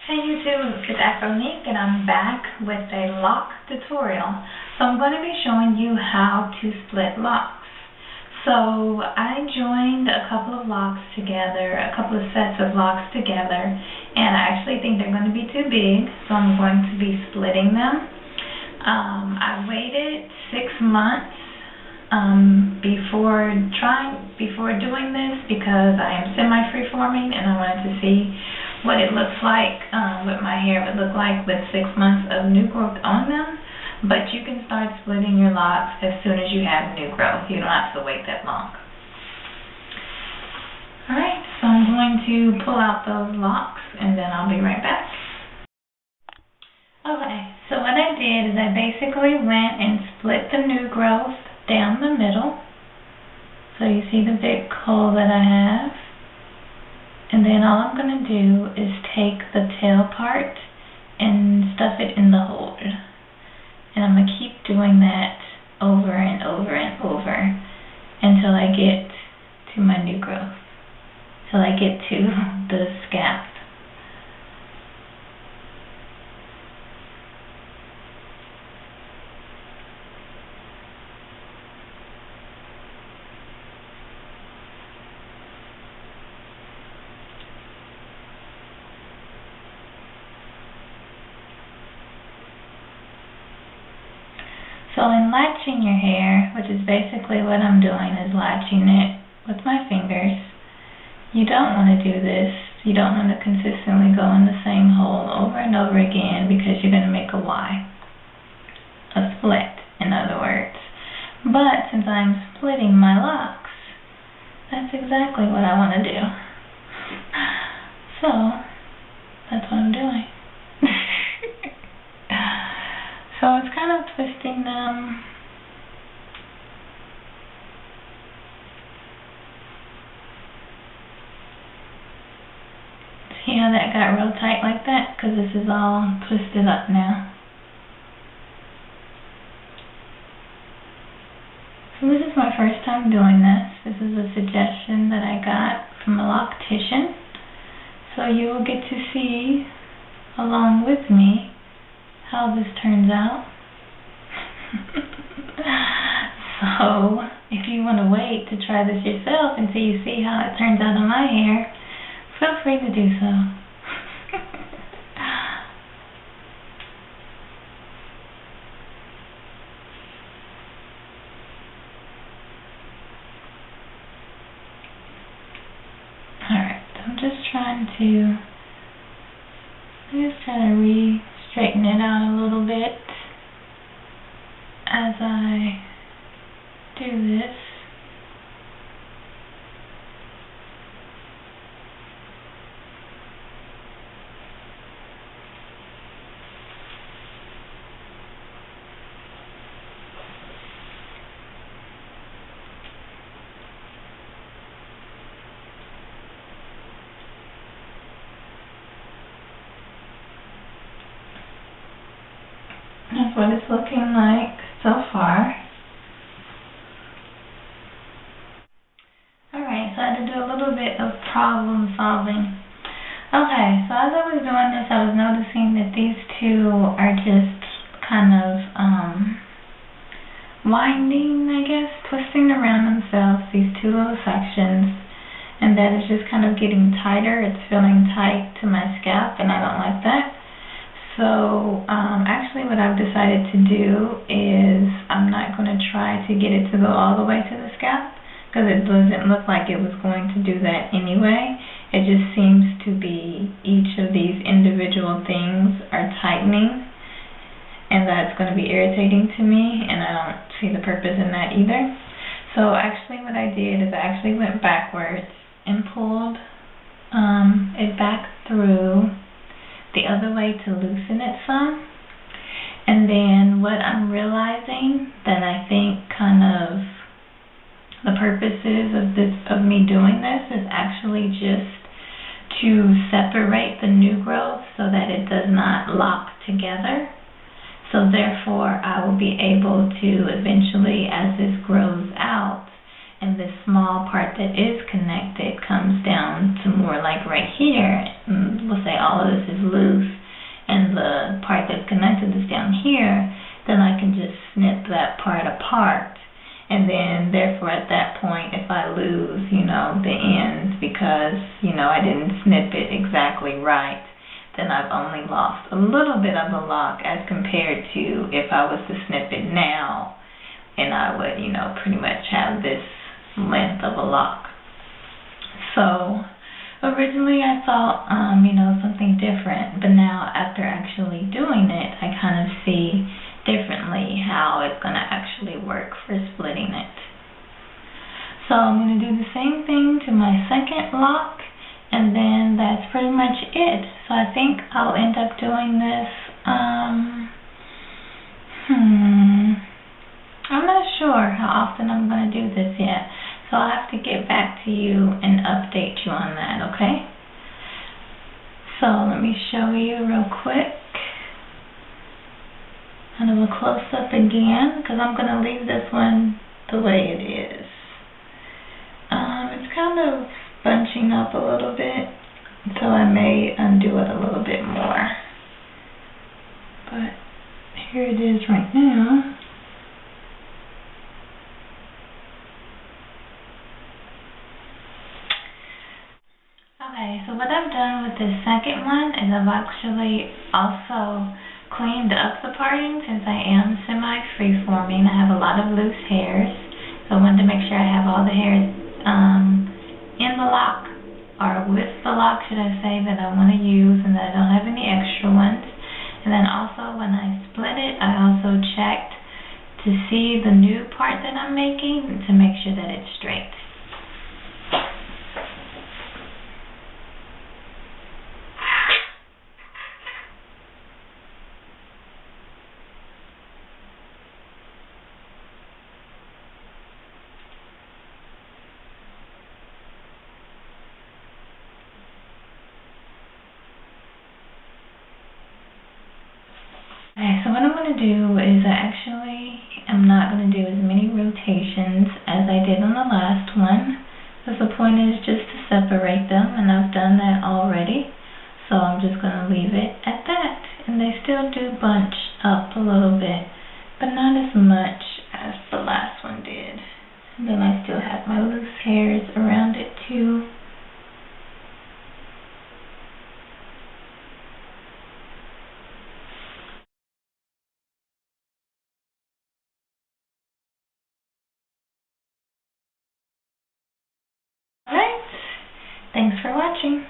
Hey YouTube, it's Afronique and I'm back with a lock tutorial. So I'm going to be showing you how to split locks. So I joined a couple of locks together, a couple of sets of locks together, and I actually think they're going to be too big, so I'm going to be splitting them. I waited 6 months before doing this because I am semi-freeforming and I wanted to see what it looks like, what my hair would look like with 6 months of new growth on them. But you can start splitting your locks as soon as you have new growth. You don't have to wait that long. Alright, so I'm going to pull out those locks and then I'll be right back. Okay, so what I did is I basically went and split the new growth down the middle. So you see the big hole that I have. And then all I'm going to do is take the tail part and stuff it in the hole. And I'm going to keep doing that over and over and over until I get to my new growth. Till I get to the scalp. So in latching your hair, which is basically what I'm doing, is latching it with my fingers. You don't want to do this. You don't want to consistently go in the same hole over and over again because you're going to make a Y. A split, in other words. But since I'm splitting my locks, that's exactly what I want to do. So, that's what I'm doing. So it's kind of twisting them. See how that got real tight like that? Because this is all twisted up now. So this is my first time doing this. This is a suggestion that I got from a loctician. So you will get to see, along with me, how this turns out. So if you want to wait to try this yourself until you see how it turns out on my hair, feel free to do so. Alright, so I'm just trying to straighten it out a little bit as I do this. That's what it's looking like so far. Alright, so I had to do a little bit of problem solving. Okay, so as I was doing this, I was noticing that these two are just kind of winding, I guess, twisting around themselves, these two little sections, and that is just kind of getting tighter. It's feeling tight to my scalp, and I don't like that. So actually what I've decided to do is I'm not going to try to get it to go all the way to the scalp because it doesn't look like it was going to do that anyway. It just seems to be each of these individual things are tightening, and that's going to be irritating to me, and I don't see the purpose in that either. So actually what I did is I actually went backwards and pulled it back through the other way to loosen it some. And then what I'm realizing that I think kind of the purposes of me doing this is actually just to separate the new growth so that it does not lock together. So therefore I will be able to eventually, as this grows out, and this small part that is connected comes down to more like right here, and we'll say all of this is loose, and the part that's connected is down here, then I can just snip that part apart. And then, therefore, at that point, if I lose, the end because, I didn't snip it exactly right, then I've only lost a little bit of the lock as compared to if I was to snip it now, and I would, pretty much have this length of a lock. So, originally I thought, something different, but now after actually doing it, I kind of see differently how it's going to actually work for splitting it. So I'm going to do the same thing to my second lock, and then that's pretty much it. So I think I'll end up doing this, I'm not sure how often I'm going to do this yet. So I'll have to get back to you and update you on that, okay? So let me show you real quick. Kind of a close-up again, because I'm going to leave this one the way it is. It's kind of bunching up a little bit, so I may undo it a little bit more. But here it is right now. Okay, so what I've done with this second one is I've actually also cleaned up the parting since I am semi-free-forming. I have a lot of loose hairs, so I wanted to make sure I have all the hairs in the lock, or with the lock, should I say, that I want to use, and that I don't have any extra ones. And then also when I split it, I also checked to see the new part that I'm making to make sure that it's straight. Okay, so what I'm going to do is I actually am not going to do as many rotations as I did on the last one, because the point is just to separate them, and I've done that already, so I'm just going to leave it at that. And they still do bunch up a little bit, but not as much as the last one did. And then I still have my loose hairs around it too. Alright, thanks for watching.